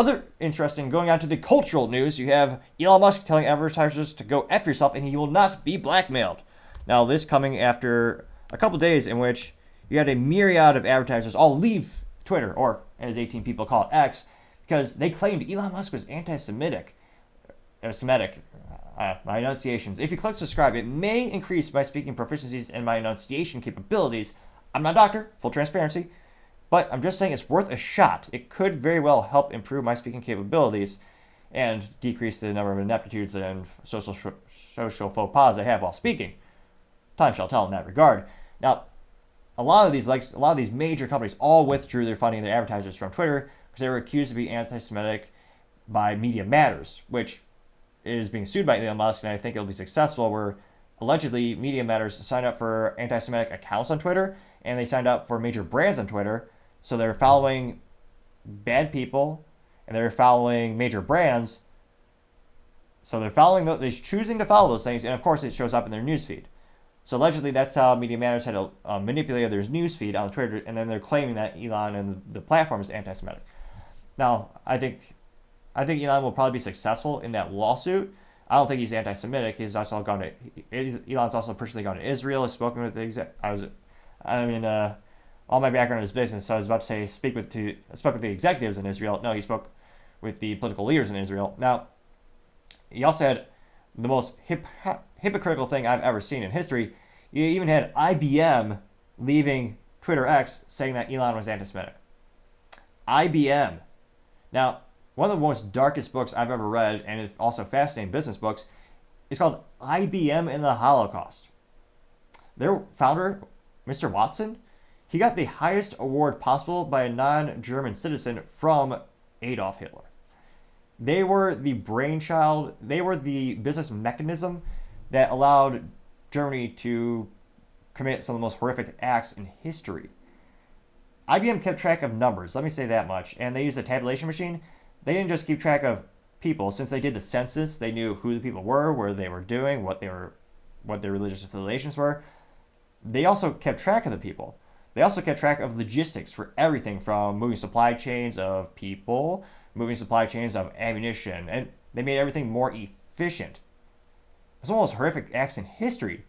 Other interesting, going on to the cultural news, you have Elon Musk telling advertisers to go F yourself and he will not be blackmailed. Now, this coming after a couple days in which you had a myriad of advertisers all leave Twitter, or as 18 people call it, X, because they claimed Elon Musk was anti-Semitic. Semitic. My enunciations. If you click subscribe, it may increase my speaking proficiencies and my enunciation capabilities. I'm not a doctor, full transparency, but I'm just saying it's worth a shot. It could very well help improve my speaking capabilities and decrease the number of ineptitudes and social faux pas I have while speaking. Time shall tell in that regard. Now, a lot of these major companies all withdrew their funding of their advertisers from Twitter because they were accused of being anti-Semitic by Media Matters, which is being sued by Elon Musk, and I think it'll be successful, where allegedly Media Matters signed up for anti-Semitic accounts on Twitter, and they signed up for major brands on Twitter, so they're following bad people, and they're following major brands, so they're choosing to follow those things, and of course it shows up in their newsfeed. So allegedly that's how Media Matters had manipulated their newsfeed on Twitter, and then they're claiming that Elon and the platform is anti-Semitic. Now, I think Elon will probably be successful in that lawsuit. I don't think he's anti-Semitic. Elon's also personally gone to Israel. Has spoken with all my background is business, so I was about to say spoke with the executives in Israel. No, he spoke with the political leaders in Israel. Now, he also had the most hypocritical thing I've ever seen in history. You even had IBM leaving Twitter X saying that Elon was anti-Semitic. IBM. Now, one of the most darkest books I've ever read, and it's also fascinating business books, is called IBM and the Holocaust. Their founder, Mr. Watson, he got the highest award possible by a non-German citizen from Adolf Hitler. They were the brainchild, they were the business mechanism that allowed Germany to commit some of the most horrific acts in history. IBM kept track of numbers, let me say that much, and they used a tabulation machine. They didn't just keep track of people. Since they did the census, they knew who the people were, where they were doing, what their religious affiliations were. They also kept track of the people. They also kept track of logistics for everything from moving supply chains of people, moving supply chains of ammunition, and they made everything more efficient. It's one of the most horrific acts in history.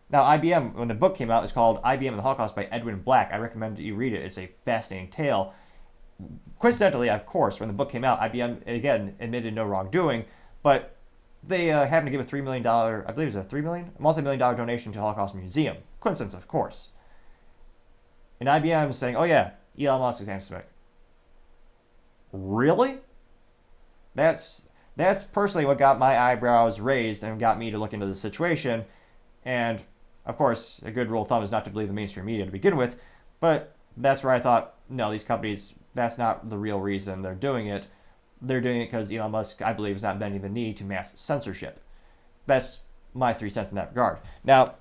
Now, IBM, when the book came out, it's called IBM and the Holocaust by Edwin Black. I recommend that you read it. It's a fascinating tale. Coincidentally, of course, when the book came out, IBM, again, admitted no wrongdoing, but they happened to give a $3 million, I believe it was a multi-million-dollar donation to the Holocaust Museum. Coincidence, of course. And IBM is saying, oh yeah, Elon Musk is anti-Semitic. Really? That's personally what got my eyebrows raised and got me to look into the situation. And, of course, a good rule of thumb is not to believe the mainstream media to begin with, but that's where I thought, no, these companies, that's not the real reason they're doing it. They're doing it because Elon Musk, I believe, is not bending the knee to mass censorship. That's my 3 cents in that regard. Now,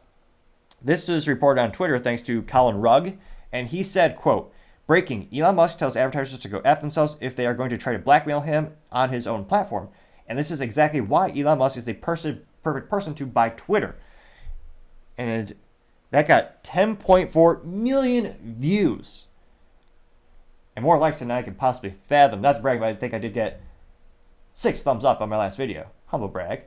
this is reported on Twitter thanks to Colin Rugg, and he said, quote, breaking, Elon Musk tells advertisers to go F themselves if they are going to try to blackmail him on his own platform. And this is exactly why Elon Musk is the perfect person to buy Twitter. And that got 10.4 million views. And more likes than I could possibly fathom. Not to brag, but I think I did get 6 thumbs up on my last video. Humble brag.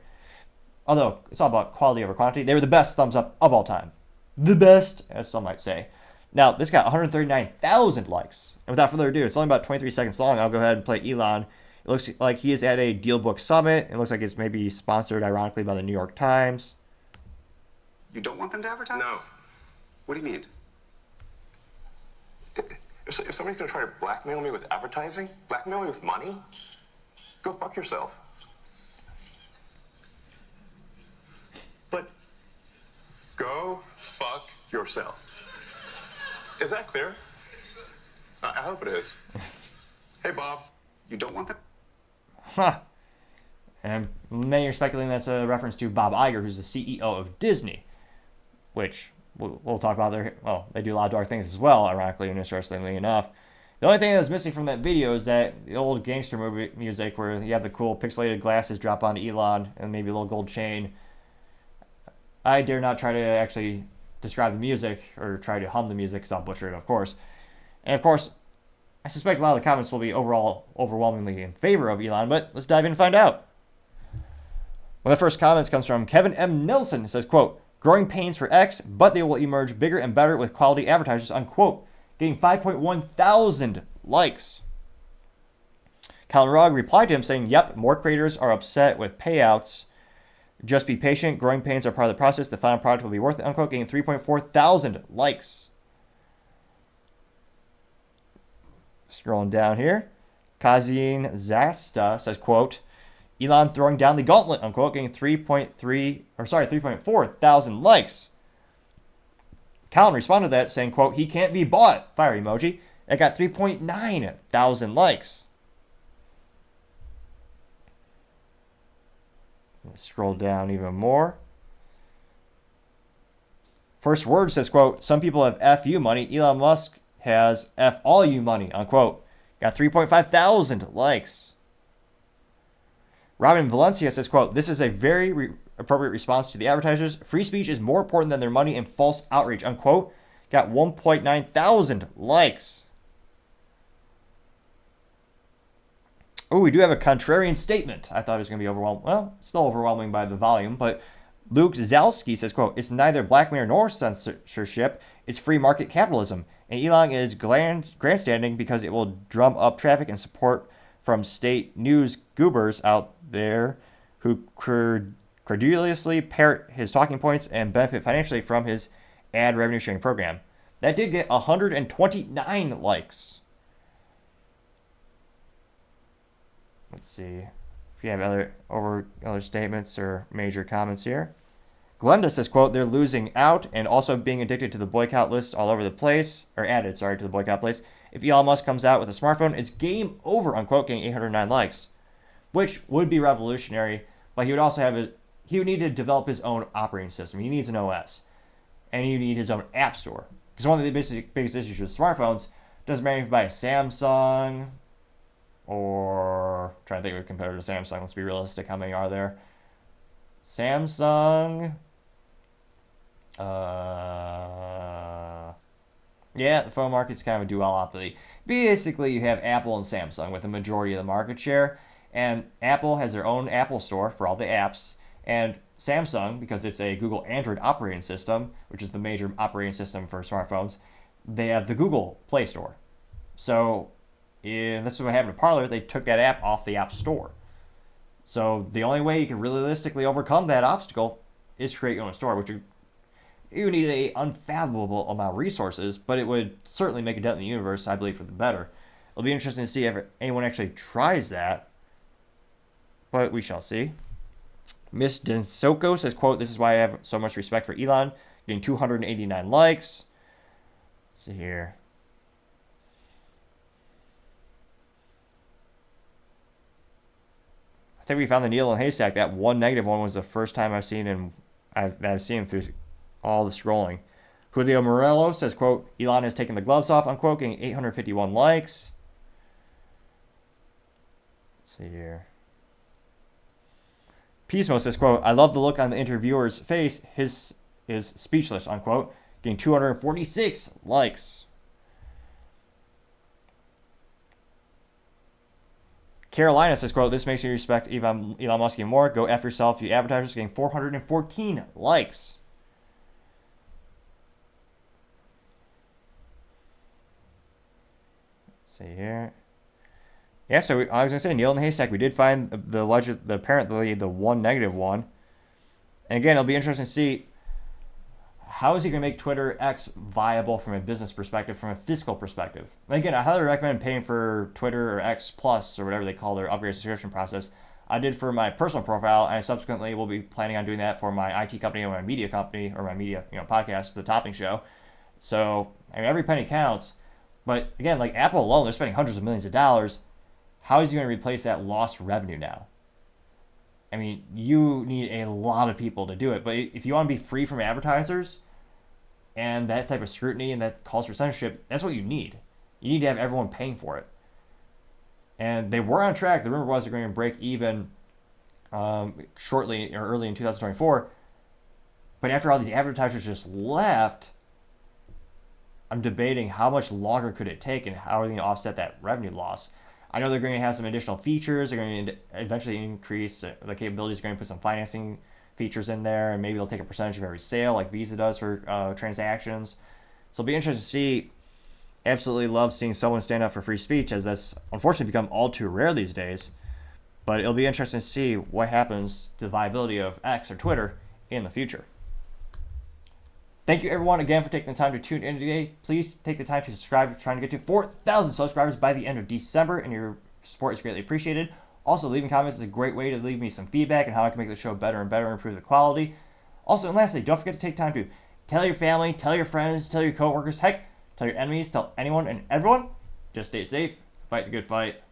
Although, it's all about quality over quantity. They were the best thumbs up of all time. The best, as some might say. Now, this got 139,000 likes. And without further ado, it's only about 23 seconds long. I'll go ahead and play Elon. It looks like he is at a DealBook Summit. It looks like it's maybe sponsored, ironically, by the New York Times. You don't want them to advertise? No. What do you mean? If somebody's going to try to blackmail me with advertising, blackmail me with money, go fuck yourself. But go fuck yourself. Is that clear? I hope it is. Hey, Bob. You don't want them? Huh. And many are speculating that's a reference to Bob Iger, who's the CEO of Disney, which we'll talk about there. Well, they do a lot of dark things as well, ironically and interestingly enough. The only thing that was missing from that video is that the old gangster movie music where you have the cool pixelated glasses drop onto Elon and maybe a little gold chain. I dare not try to actually describe the music or try to hum the music because I'll butcher it, of course. And of course, I suspect a lot of the comments will be overall overwhelmingly in favor of Elon, but let's dive in and find out. One of the first comments comes from Kevin M. Nilsson. It says, quote, growing pains for X, but they will emerge bigger and better with quality advertisers, unquote. Getting 5.1 thousand likes. Colin Rogg replied to him saying, yep, more creators are upset with payouts. Just be patient. Growing pains are part of the process. The final product will be worth it, unquote. Getting 3.4 thousand likes. Scrolling down here. Kazin Zasta says, quote, Elon throwing down the gauntlet, unquote, getting 3.4 thousand likes. Colin responded to that saying, quote, he can't be bought, fire emoji. It got 3.9 thousand likes. Let's scroll down even more. First word says, quote, some people have F you money. Elon Musk has F all you money, unquote. Got 3.5 thousand likes. Robin Valencia says, quote, this is a very appropriate response to the advertisers. Free speech is more important than their money and false outreach, unquote. Got 1.9 thousand likes. Oh, we do have a contrarian statement. I thought it was going to be overwhelming. Well, it's still overwhelming by the volume, but Luke Zalski says, quote, it's neither blackmail nor censorship. It's free market capitalism. And Elon is grandstanding because it will drum up traffic and support from state news goobers out there who credulously parrot his talking points and benefit financially from his ad revenue sharing program. That did get 129 likes. Let's see if you have other statements or major comments here. Glenda says, quote, they're losing out and also being addicted to the boycott list all over the place, or added, sorry, to the boycott list. If Elon Musk comes out with a smartphone, it's game over, unquote, getting 809 likes, which would be revolutionary, but he would also he would need to develop his own operating system. He needs an OS, and he would need his own app store. Because one of the biggest issues with smartphones, doesn't matter if you buy a Samsung, or, I'm trying to think of a competitor to Samsung, let's be realistic, how many are there? Samsung, yeah, the phone market's kind of a duopoly. Basically, you have Apple and Samsung with the majority of the market share, and Apple has their own Apple Store for all the apps, and Samsung, because it's a Google Android operating system, which is the major operating system for smartphones, they have the Google Play Store. So, this is what happened to Parler. They took that app off the App Store. So, the only way you can realistically overcome that obstacle is to create your own store, which you would need an unfathomable amount of resources, but it would certainly make a dent in the universe, I believe, for the better. It'll be interesting to see if anyone actually tries that, but we shall see. Miss Densoko says, quote, this is why I have so much respect for Elon, getting 289 likes. Let's see here. I think we found the needle in the haystack. That one negative one was the first time I've seen him through all the scrolling. Julio Morello says, quote, Elon has taken the gloves off, unquote, getting 851 likes. Let's see here. Pismo says, quote, I love the look on the interviewer's face. His is speechless, unquote, getting 246 likes. Carolina says, quote, this makes me respect Elon Musk even more. Go F yourself, you advertisers, getting 414 likes. Let's see here. Yeah, so I was going to say, Neil in the haystack, we did find apparently the one negative one. And again, it'll be interesting to see how is he going to make Twitter X viable from a business perspective, from a fiscal perspective. And again, I highly recommend paying for Twitter or X Plus or whatever they call their upgrade subscription process. I did for my personal profile, and I subsequently will be planning on doing that for my IT company or my media company or my media podcast, The Topping Show. So I mean, every penny counts. But again, like Apple alone, they're spending hundreds of millions of dollars. How is he going to replace that lost revenue now? I mean, you need a lot of people to do it. But if you want to be free from advertisers and that type of scrutiny and that calls for censorship, that's what you need. You need to have everyone paying for it. And they were on track. The rumor was they're going to break even shortly or early in 2024. But after all these advertisers just left, I'm debating how much longer could it take and how are they going to offset that revenue loss. I know they're going to have some additional features. They're going to eventually increase the capabilities. They're going to put some financing features in there, and maybe they'll take a percentage of every sale like Visa does for transactions. So it'll be interesting to see. Absolutely love seeing someone stand up for free speech, as that's unfortunately become all too rare these days. But it'll be interesting to see what happens to the viability of X or Twitter in the future. Thank you everyone again for taking the time to tune in today. Please take the time to subscribe. We're trying to get to 4,000 subscribers by the end of December, and your support is greatly appreciated. Also, leaving comments is a great way to leave me some feedback on how I can make the show better and better and improve the quality. Also, and lastly, don't forget to take time to tell your family, tell your friends, tell your coworkers, heck, tell your enemies, tell anyone and everyone. Just stay safe, fight the good fight.